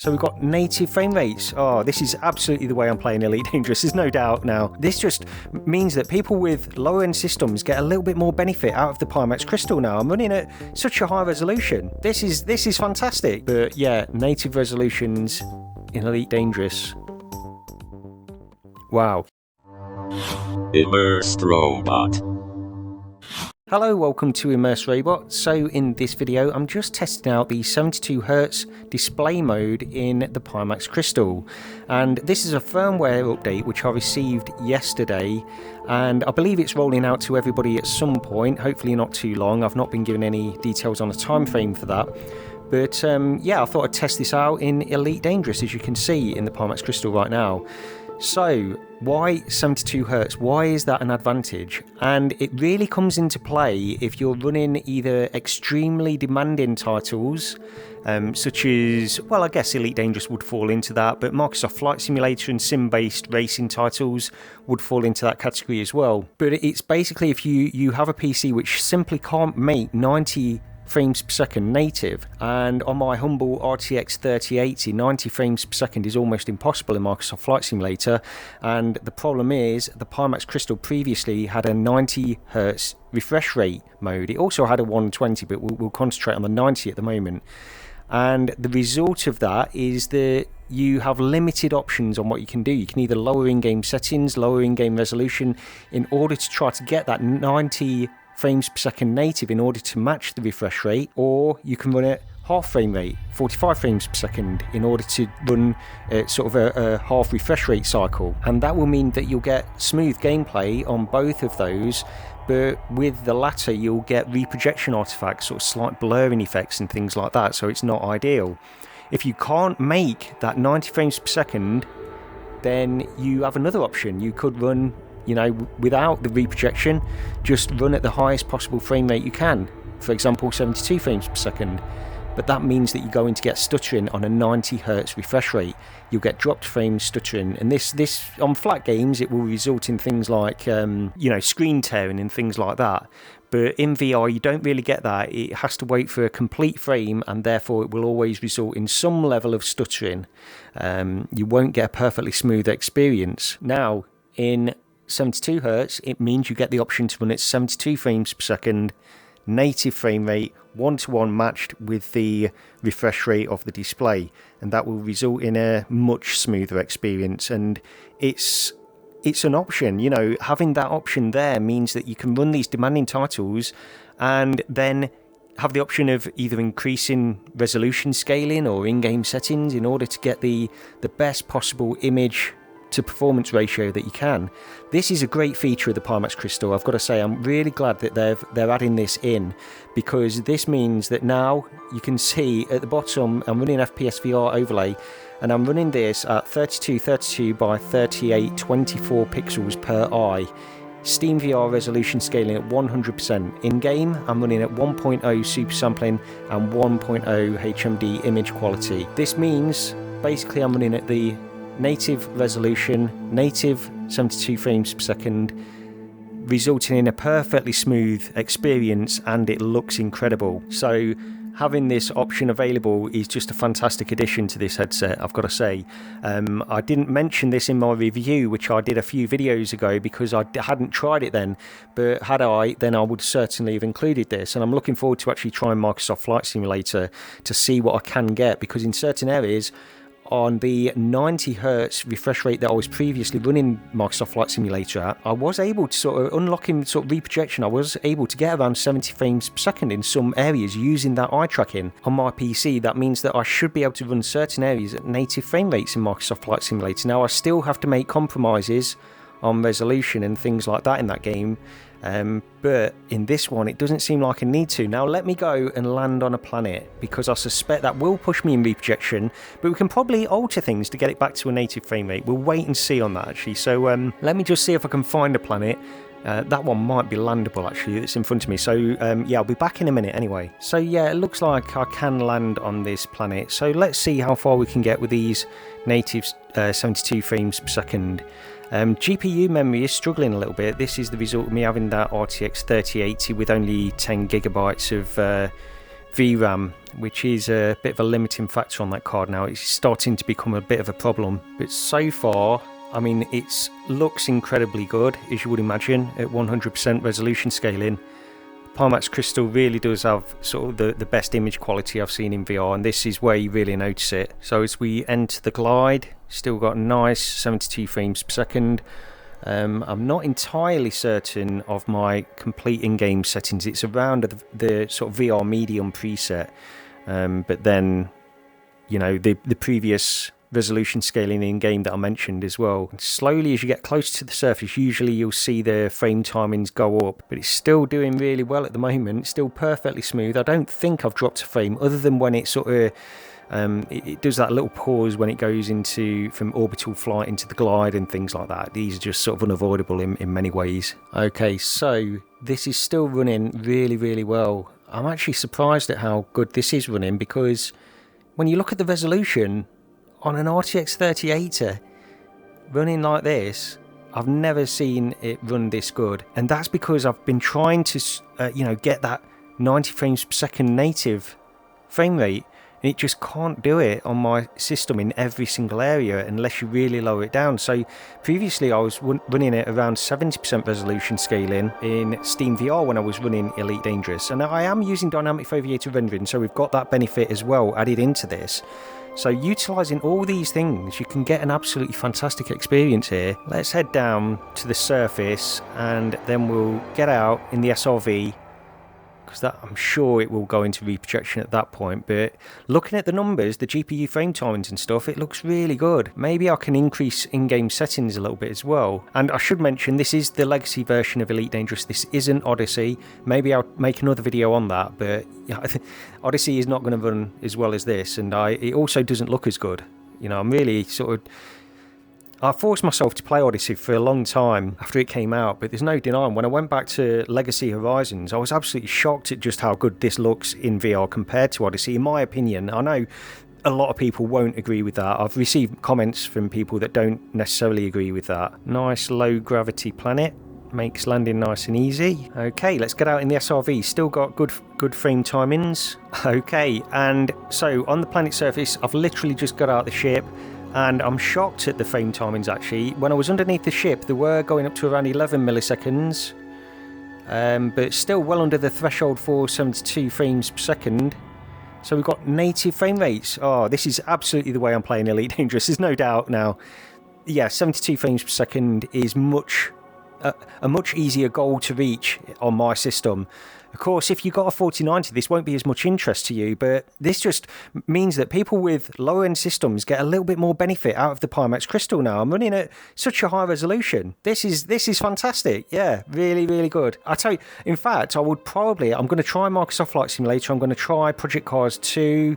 So we've got native frame rates. Oh, this is absolutely the way I'm playing Elite Dangerous, there's no doubt now. This just means that people with lower end systems get a little bit more benefit out of the Pimax Crystal now. I'm running at such a high resolution. This is fantastic. But yeah, native resolutions in Elite Dangerous. Wow. Immersed Robot. Hello, welcome to Immersed Robot. So in this video, I'm just testing out the 72Hz display mode in the Pimax Crystal. And this is a firmware update which I received yesterday. And I believe it's rolling out to everybody at some point, hopefully not too long. I've not been given any details on a time frame for that. But yeah, I thought I'd test this out in Elite Dangerous, as you can see in the Pimax Crystal right now. So, why 72Hz? Why is that an advantage? And it really comes into play if you're running either extremely demanding titles, such as, well, I guess Elite Dangerous would fall into that, but Microsoft Flight Simulator and sim-based racing titles would fall into that category as well. But it's basically if you have a PC which simply can't make 90 frames per second native, and on my humble RTX 3080 90 frames per second is almost impossible in Microsoft Flight Simulator. And the problem is the Pimax Crystal previously had a 90Hz refresh rate mode. It also had a 120, but we'll concentrate on the 90 at the moment. And the result of that is that you have limited options on what you can do. You can either lower in-game settings, lower in-game resolution in order to try to get that 90 frames per second native in order to match the refresh rate, or you can run it half frame rate, 45 frames per second, in order to run sort of a half refresh rate cycle. And that will mean that you'll get smooth gameplay on both of those, but with the latter you'll get reprojection artifacts, sort of slight blurring effects and things like that, so it's not ideal. If you can't make that 90 frames per second, then you have another option. You could run, you know, without the reprojection, just run at the highest possible frame rate you can, for example 72 frames per second. But that means that you're going to get stuttering on a 90Hz refresh rate. You'll get dropped frames, stuttering, and this on flat games it will result in things like screen tearing and things like that. But in VR you don't really get that. It has to wait for a complete frame, and therefore it will always result in some level of stuttering. You won't get a perfectly smooth experience. Now in 72Hz, it means you get the option to run at 72 frames per second, native frame rate, one-to-one matched with the refresh rate of the display, and that will result in a much smoother experience. And it's an option, you know, having that option there means that you can run these demanding titles and then have the option of either increasing resolution scaling or in-game settings in order to get the best possible image to performance ratio that you can. This is a great feature of the Pimax Crystal. I've got to say, I'm really glad that they're adding this in, because this means that now you can see at the bottom I'm running FPS VR overlay, and I'm running this at 3232 by 3824 pixels per eye. Steam VR resolution scaling at 100%. In game, I'm running at 1.0 super sampling and 1.0 HMD image quality. This means basically I'm running at the native resolution, native 72 frames per second, resulting in a perfectly smooth experience, and it looks incredible. So having this option available is just a fantastic addition to this headset, I've got to say. I didn't mention this in my review, which I did a few videos ago, because I hadn't tried it then, but had I, then I would certainly have included this. And I'm looking forward to actually trying Microsoft Flight Simulator to see what I can get, because in certain areas on the 90Hz refresh rate that I was previously running Microsoft Flight Simulator at, I was able to sort of, unlocking sort of reprojection, I was able to get around 70 frames per second in some areas using that eye tracking on my PC. That means that I should be able to run certain areas at native frame rates in Microsoft Flight Simulator. Now I still have to make compromises on resolution and things like that in that game, but in this one it doesn't seem like I need to. Now let me go and land on a planet, because I suspect that will push me in reprojection, but we can probably alter things to get it back to a native frame rate. We'll wait and see on that actually. So let me just see if I can find a planet. That one might be landable actually, it's in front of me. So yeah, I'll be back in a minute anyway. So yeah, it looks like I can land on this planet. So let's see how far we can get with these native 72 frames per second. GPU memory is struggling a little bit. This is the result of me having that RTX 3080 with only 10 gigabytes of VRAM, which is a bit of a limiting factor on that card now. It's starting to become a bit of a problem. But so far, I mean, it looks incredibly good, as you would imagine, at 100% resolution scaling. Pimax Crystal really does have sort of the best image quality I've seen in VR, and this is where you really notice it. So as we enter the glide, still got a nice 72 frames per second. I'm not entirely certain of my complete in-game settings. It's around the sort of VR medium preset, but then, you know, the previous resolution scaling in-game that I mentioned as well. Slowly, as you get closer to the surface, usually you'll see the frame timings go up, but it's still doing really well at the moment. It's still perfectly smooth. I don't think I've dropped a frame, other than when it sort of it does that little pause when it goes from orbital flight into the glide and things like that. These are just sort of unavoidable in many ways. Okay, so this is still running really, really well. I'm actually surprised at how good this is running, because when you look at the resolution on an RTX 3080 running like this, I've never seen it run this good. And that's because I've been trying to get that 90 frames per second native frame rate, and it just can't do it on my system in every single area unless you really lower it down. So previously I was running it around 70% resolution scaling in Steam VR when I was running Elite Dangerous, and I am using dynamic foveated rendering, so we've got that benefit as well added into this. So utilising all these things, you can get an absolutely fantastic experience here. Let's head down to the surface and then we'll get out in the SRV, because that, I'm sure it will go into reprojection at that point. But looking at the numbers, the GPU frame timings and stuff, it looks really good. Maybe I can increase in-game settings a little bit as well. And I should mention, this is the legacy version of Elite Dangerous. This isn't Odyssey. Maybe I'll make another video on that, but yeah, Odyssey is not going to run as well as this, and it also doesn't look as good. You know, I'm really I forced myself to play Odyssey for a long time after it came out, but there's no denying, when I went back to Legacy Horizons, I was absolutely shocked at just how good this looks in VR compared to Odyssey, in my opinion. I know a lot of people won't agree with that. I've received comments from people that don't necessarily agree with that. Nice low gravity planet. Makes landing nice and easy. Okay, let's get out in the SRV. Still got good frame timings. Okay, and so on the planet surface, I've literally just got out the ship, and I'm shocked at the frame timings actually. When I was underneath the ship, they were going up to around 11 milliseconds, but still well under the threshold for 72 frames per second. So we've got native frame rates. Oh, this is absolutely the way I'm playing Elite Dangerous, there's no doubt now. Yeah, 72 frames per second is a much easier goal to reach on my system. Of course, if you've got a 4090, this won't be as much interest to you, but this just means that people with lower-end systems get a little bit more benefit out of the Pimax Crystal now. I'm running at such a high resolution. This is fantastic. Yeah, really, really good. I tell you, in fact, I'm going to try Microsoft Flight Simulator. I'm going to try Project Cars 2,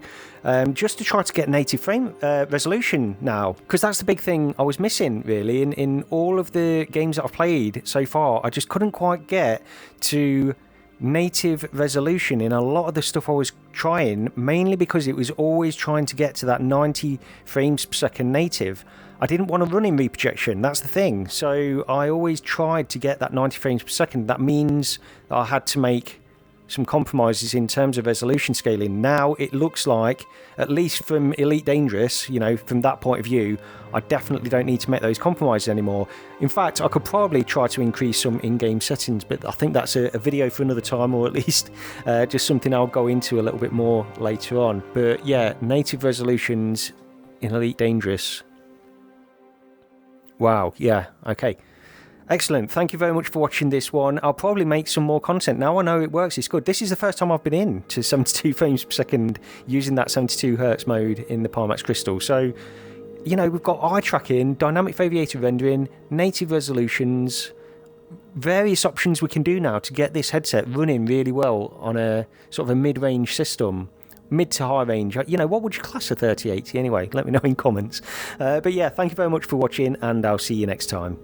just to try to get native frame resolution now, because that's the big thing I was missing, really, in all of the games that I've played so far. I just couldn't quite get to native resolution in a lot of the stuff I was trying, mainly because it was always trying to get to that 90 frames per second native. I didn't want to run in reprojection, that's the thing. So I always tried to get that 90 frames per second. That means that I had to make some compromises in terms of resolution scaling. Now it looks like, at least from Elite Dangerous, you know, from that point of view, I definitely don't need to make those compromises anymore. In fact, I could probably try to increase some in-game settings, but I think that's a video for another time, or at least just something I'll go into a little bit more later on. But yeah, native resolutions in Elite Dangerous. Wow, yeah, okay. Excellent. Thank you very much for watching this one. I'll probably make some more content. Now I know it works, it's good. This is the first time I've been in to 72 frames per second using that 72 Hz mode in the Pimax Crystal. So, you know, we've got eye tracking, dynamic foveated rendering, native resolutions, various options we can do now to get this headset running really well on a sort of a mid-range system. Mid to high range. You know, what would you class a 3080 anyway? Let me know in comments. But yeah, thank you very much for watching, and I'll see you next time.